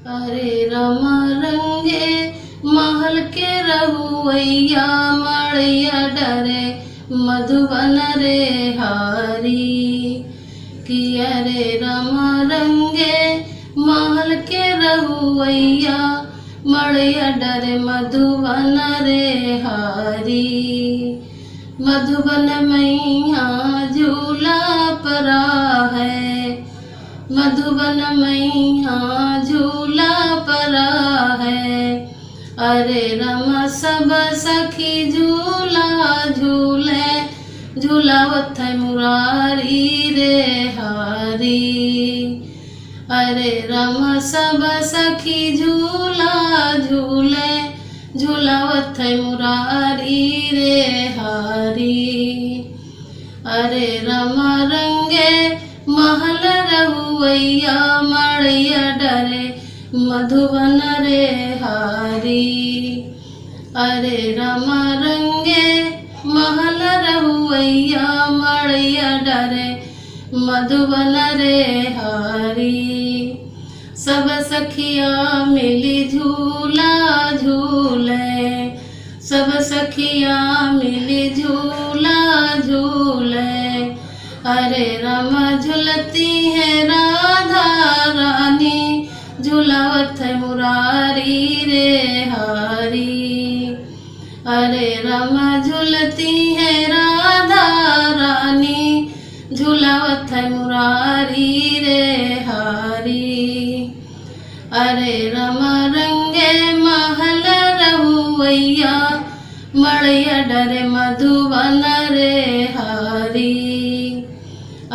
अरे रमा रंगे महल के रहुवैया मड़ैया डरे मधुबन रे हारी। कि अरे रमा रंगे महल के रहुवैया मड़ैया डरे मधुबन रे हारी। मधुबन मैया झूला परा है, मधुबन मैया झूला परा है। अरे रमा सब सखी झूला झूले झूलावत है मुरारी रे हारी। अरे रमा सब सखी झूला झूले झूलावत है मुरारी रे हारी। अरे रमा रंगे महल रहुवैया मड़ैया डरे मधुबन रे हारी। अरे रमा रंगे महल रहुवैया मड़ैया डरे मधुबन रे हारी। सब सखिया मिली झूला झूले, सब सखिया मिली झूला झूले। अरे रमा झुलती है राधा रानी झूलावत है मुरारी रे हारी। अरे रमा झुलती है राधा रानी झूलावत है मुरारी रे हारी। अरे रमा रंगे महल रहुवैया मड़ैया डरे मधुबन रे हारी।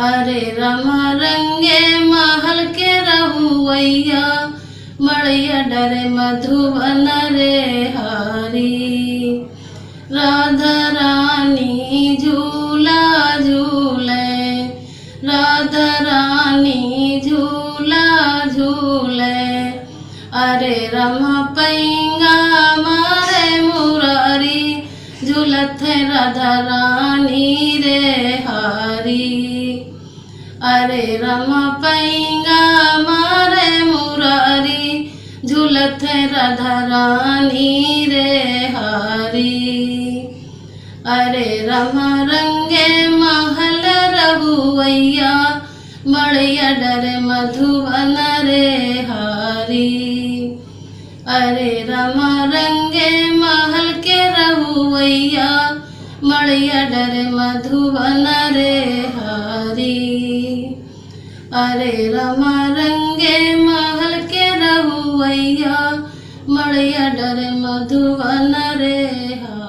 अरे रमा रंगे महल के रहुवैया मड़ैया डरे मधुबन रे हारी। राधा रानी झूला झूले, राधा रानी झूला झूले। अरे रमा पैंगा मारे मुरारी झूलत है राधा रानी रे हारी। अरे रमा पैंगा मारे मुरारी झूलत है राधा रानी रे हारी। अरे रमा रंगे महल रहुवैया मड़ैया डरे मधुबन रे हारी। अरे रमा रंगे महल के रहुवैया मड़ैया डरे मधुबन रे हारी। अरे रमा रंगे महल के रहुवैया मड़ैया डरे मधुबन रे हारी।